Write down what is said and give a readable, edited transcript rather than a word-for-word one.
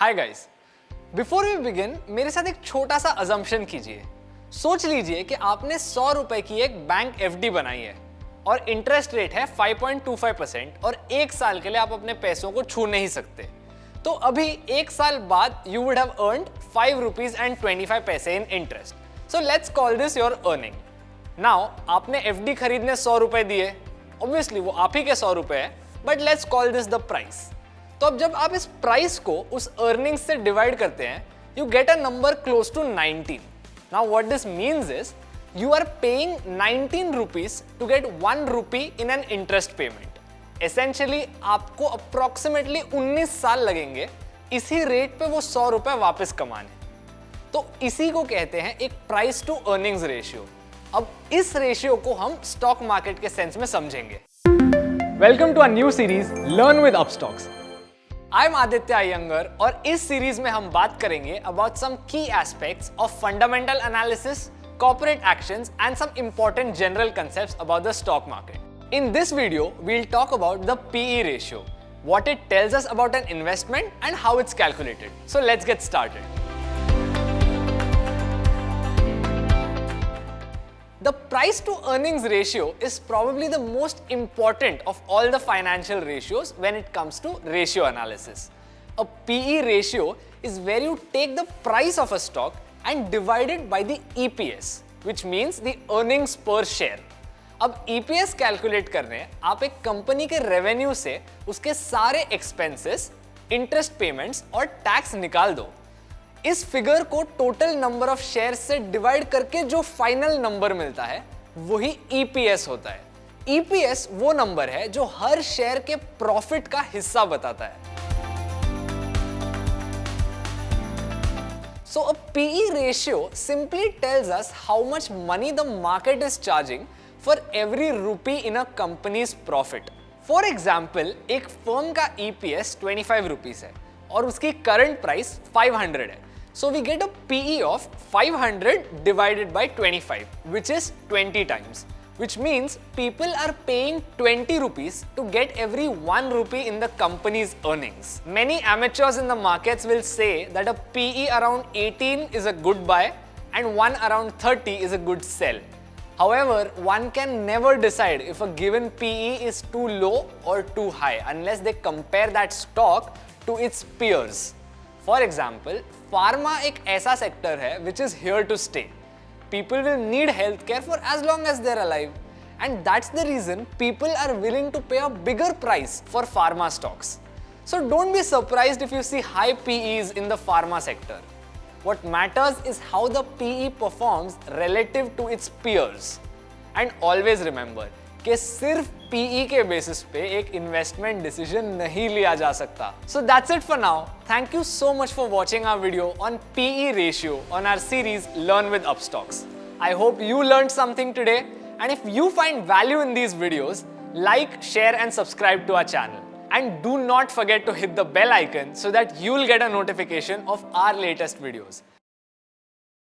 Hi guys, before we begin मेरे साथ एक छोटा सा अजम्पशन कीजिए। सोच लीजिए कि आपने 100 रुपए की एक बैंक एफडी बनाई है और इंटरेस्ट रेट है 5.25% और एक साल के लिए आप अपने पैसों को छू नहीं सकते। तो अभी एक साल बाद you would have earned 5 rupees and 25 पैसे इन interest. So let's call this your earning. Now आपने एफडी खरीदने 100 रुपए दिए, ऑब्वियसली वो आप ही के 100 रुपए है, but let's call this the price. तो अब जब आप इस प्राइस को उस अर्निंग से डिवाइड करते हैं, you get a number close to 19। Now what this means is you are paying 19 rupees to get 1 rupee in an interest payment. Essentially आपको अप्रोक्सीमेटली 19 साल लगेंगे इसी रेट पे वो 100 रुपए वापस कमाने। तो इसी को कहते हैं एक प्राइस टू अर्निंग्स रेशियो। अब इस रेशियो को हम स्टॉक मार्केट के सेंस में समझेंगे। Welcome to a new series learn with Upstox. I am Aditya Iyengar और इस सीरीज में हम बात करेंगे अबाउट सम की aspects of fundamental analysis, corporate actions and some important general concepts about the stock market. In this video, we'll talk about the PE ratio, what it tells us about an investment and how it's calculated. So let's get started. The price to earnings ratio is probably the most important of all the financial ratios when it comes to ratio analysis. A PE ratio is where you take the price of a stock and divide it by the EPS, which means the earnings per share. अब EPS calculate करने आप एक company के revenue से उसके सारे expenses, interest payments और tax निकाल दो। इस फिगर को टोटल नंबर ऑफ शेयर से डिवाइड करके जो फाइनल नंबर मिलता है वही EPS होता है। EPS वो नंबर है जो हर शेयर के प्रॉफिट का हिस्सा बताता है। So a PE ratio simply tells us how much money the market is charging for every rupee in a company's profit. For example, एक firm का EPS 25 rupees है और उसकी current price 500 है. So we get a PE of 500 divided by 25, which is 20 times. Which means people are paying 20 rupees to get every 1 rupee in the company's earnings. Many amateurs in the markets will say that a PE around 18 is a good buy and one around 30 is a good sell. However, one can never decide if a given PE is too low or too high unless they compare that stock to its peers. For example, pharma एक ऐसा sector है which is here to stay. People will need healthcare for as long as they're alive, and that's the reason people are willing to pay a bigger price for pharma stocks. So don't be surprised if you see high PEs in the pharma sector. What matters is how the PE performs relative to its peers. And always remember कि सिर्फ PE के basis पे एक investment decision नहीं लिया जा सकता। So that's it for now. Thank you so much for watching our video on PE ratio on our series Learn with Upstocks. I hope you learned something today, and if you find value in these videos, like, share and subscribe to our channel. And do not forget to hit the bell icon so that you'll get a notification of our latest videos.